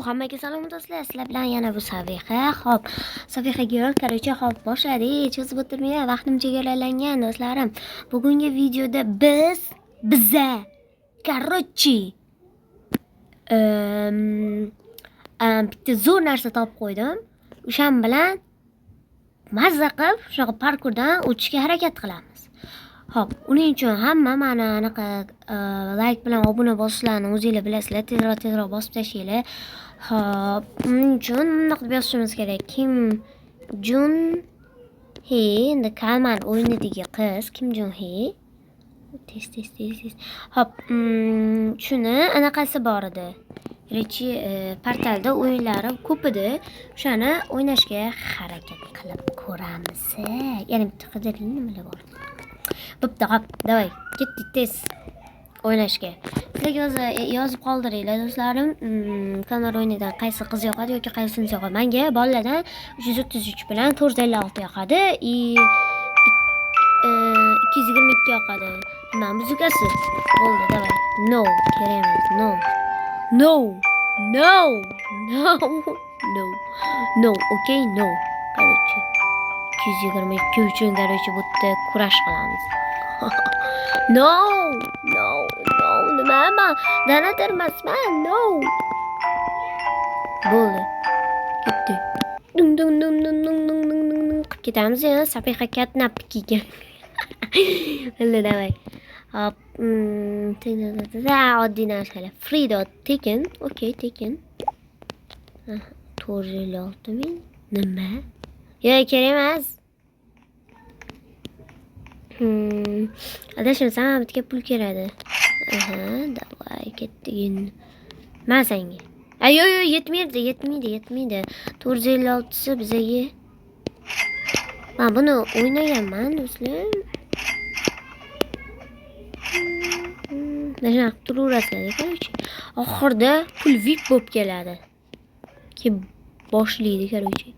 Hammaga salom do'stlar. Sizlar bilan yana bu Sabiha. Xo'p, Sabiha girl, короче, xo'p, boshladik. Cho'zib o'tirmay, vaqtim chegaralangan do'stlarim. Bugungi videoda biza короче bitta zo'r narsa topib qo'ydim. O'shan bilan mazza qilib, shunaqa parkurdan o'tishga harakat qilamiz. Xo'p, uning uchun hamma mana anaqa like bilan obuna bosishlarni o'zingizlar bilasizlar. Tezroq bosib tashlaylar. Xo'p, uning uchun nima qilib yozishimiz kerak? Kim Jun Hee, endi Kalman o'yinidagi qiz Kim Jun Hee. Tez. Xo'p, shuni anaqasi bor edi. Rechi portalda o'yinlari ko'p edi. O'shani o'ynashga harakat qilib ko'ramiz. Yana bitta qidiring nimalar bor. Bo'pti, hop, davay, ketdik tez o'ynashga. Sizlarga yozib qoldiringlar do'stlarim. Kalmar o'yinidan qaysi qiz yoqadi yoki qaysinisi yoqadi. Menga bolalardan 333 bilan 456 yoqadi. 222 yoqadi. Nima muzikasi? Bo'ldi, davay. No, kerak emas. No, okay, no. Короче, 222 uchun короче bu yerda kurash qilamiz. No, nima men donator emasman, no. Bo'ldi. Ketdi. Dum qilib ketamiz ya, Sabiha katnab kiygan. Bo'ldi, davay. Hop, oddiy narsalar. Freedot tekin, okay, tekin. 456 ming. Nima? Yo'q, kerak emas. Adashmasam bitga pul kerak. Davay, ketdik. Men senga. Yo'q, yetmaydi. 456 si bizaga. Men buni o'ynaganman, do'stlar. Mana shunaqa turaverasizlar, короче. Oxirida pul VIP bo'lib keladi. Ki boshlaydi, короче.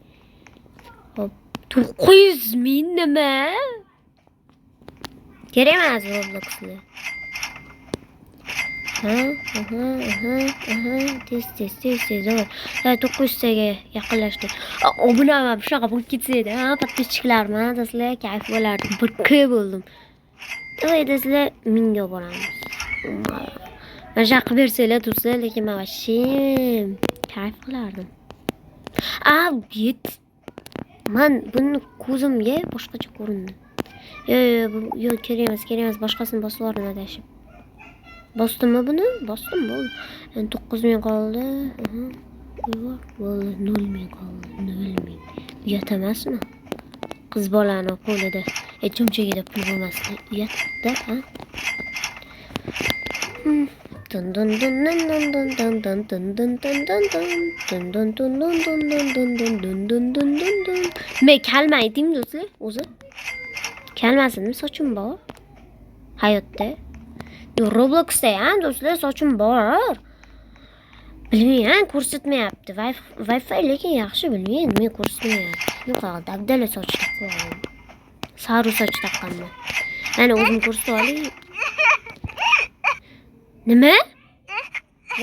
Hop, 900 ming nima? Kerak emas Roblox'da. Tez. 900 taga yaqinlashdik. Obunaman shunaqa bo'lib ketsa edi, подписчикларmi, do'stlar, kayf bo'lardi. Bir bo'ldim. Davay do'stlar, 1000 ga boramiz. Mana shunaqa qilib bersanglar do'stlar, lekin men вообще kayf qilardim. Men buni ko'zimga boshqacha ko'rindi. Yo'q, kerak emas, boshqasini bosib yubordim adashib. Bosdimmi buni? Bosdim, bo'ldi. 9000 qoldi. Bo'ldi, 000 qoldi. 000. Uyat emasmi? Qiz bolani qo'lida, cho'mchagida pul bo'lmasdi. Uyatda, ha? Men kalmaydim do'stlar, o'zi. Kalmasin, sochim bor. Hayotda. Robloxda ham do'stlar sochim bor. Bilmayman, ko'rsatmayapti. Wi-Fi lekin yaxshi bilmayman, men ko'rsatmayapti. Yo'q, dabdala soch taqqan. Saru soch taqqanman. Mana o'zim ko'rsatib olay. Nima?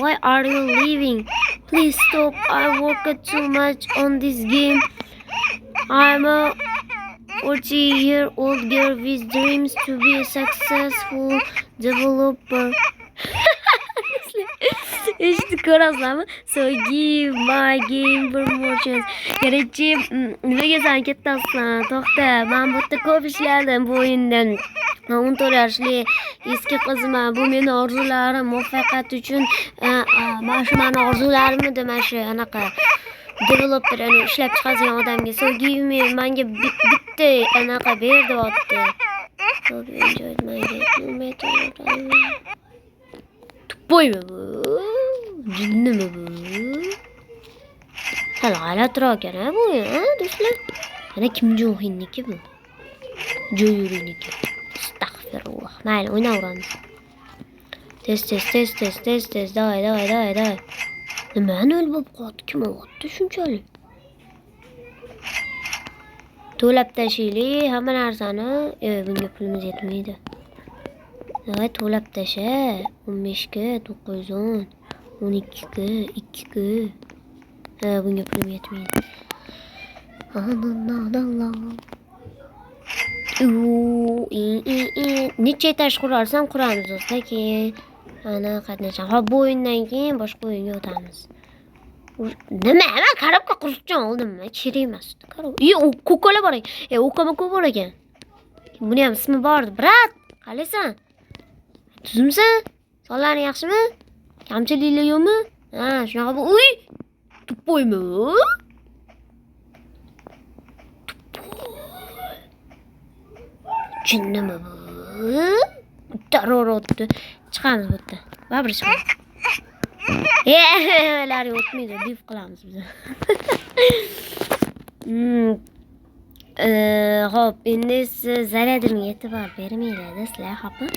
Why are you leaving? Please stop. I worked too much on this game. I'm a 40-year-old girl with dreams to be a successful developer. İşte ko'rasizlarmi? So give my game bir more chance. Kerakchi, nimaga sen ketdasan? To'xta, men bu yerda ko'p ishladim bu o'yindan. 14 yoshli eski qizman. Bu meni orzularim, muvaffaqiyat uchun mana shu meni orzularim edi, mana shu anaqa developer ishlab chiqargan odamga. So give me, menga bitta anaqa ber deyapti. So enjoy my game. Tuppoymi bu? Jinnimi bu? Hali g'alatiroq ekan bu, do'stlar. Mana Kim Jun Heeniki bu. Joyuriniki. Astagfirullah. Mayli, o'ynaveramiz. Tez. Davay. Nimani o'lib qoldi? Kim o'tdi shunchalik? To'lab tashlaylik hamma narsani. Bunga pulimiz yetmaydi. Davay to'lab tasha. 15 ga 910. 12 ku, 2 ku. Ha, bunga pulim yetmaydi. Necha etaj qurarsam quramiz do'stlar. Keyin ana qatnashamiz. Hop, bu o'yindan keyin boshqa o'yinga o'tamiz. Nima? Men karobka qurishdan oldimmi? Kerak emas. U ko'kola bor ekan. O'kama ko'p bor ekan. Buni ham ismi bor, brat. Qalaysan? Tuzimsan? Sonlaring yaxshimi? Kamchiliklar yo'qmi? Ha, shunaqa bu. Uy! Tuppoymi? Jinnimi bu? Darorotdi. Chiqamiz bu yerdan. Baribir chiqamiz. Ular o'tmaydi, dif qilamiz biz. Hop, endi zaryadimga e'tibor bermaydi sizlar, xo'pmi?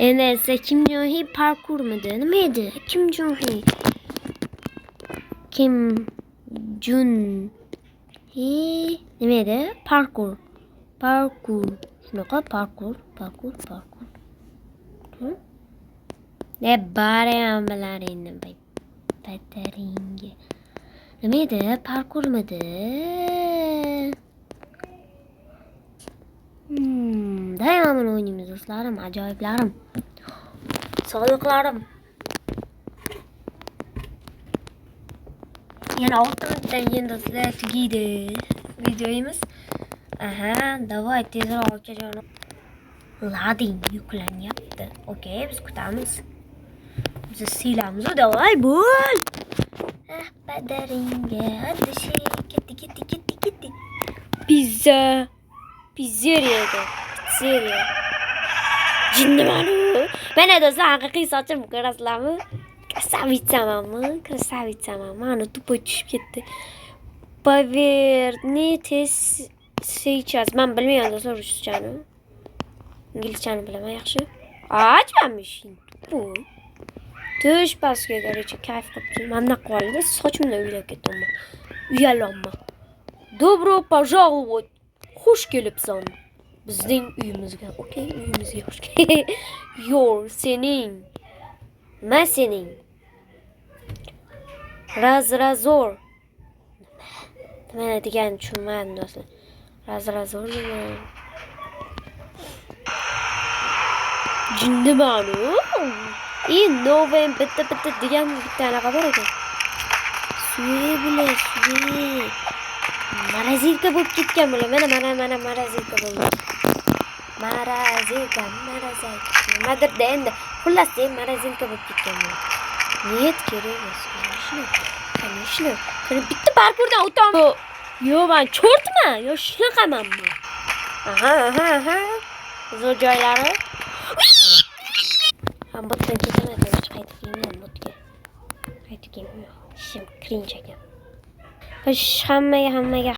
Endi esa Kim Jong Hee parkurmidi? Nima edi? Kim Jong Hee nima edi? Parkur. Shunaqa parkur. Ne barayam bilar endi pataringa. Nima edi? Parkurmidi? Daima o'ynaymiz do'stlarim, ajoyiblarim. Sodiqlarim. Yana 6 minutdan keyin do'stlar tugaydi videomiz. Aha, davay tezroq akajon. Lading yuklanyapti. Okey, biz kutamiz. Biz silamiz, davay bo'l. Padaringa adishi ketdi. Pizzeriyaga. Jinnimanu. Mana do'stlar, haqiqiy sochim ko'rasizlarmi? Krasavitsaman. Mana tupoy tushib ketdi. Поверните сейчас. Men bilmayman do'stlar ruschani. Inglizchani bilaman yaxshi. Ajamishing. Bu. Tush pastga garicha kayf qilib. Mana qoldi. Sochimdan uyalib ketdim. Uyalanma. Добро пожаловать. Xush kelibsan. Bizning uyimizga. Okey, uyimizga xush kelibsan. Sening. Men sening. Razrazor. Nima degan tushunmadim do'stlar. Razrazor nima? Jinnimanu. Novem bitta degan bitta bor ekan. Suye. Marazilka bo'lib ketgan bular. Mana marazilka bo'ldi. Marazilka. Nimadir endi. Xullas, marazilka bo'lib ketgan bular. Niyat kerak emas. Shuni. Bitta parkurdan o'taman. Yo, men cho'rtman. Yo, shunaqamanmi? Aha. Zo'r joylari. Ham botdan ketaman, qaytib kelmayman. Ishim cringe ekan. Xo'sh, hammaga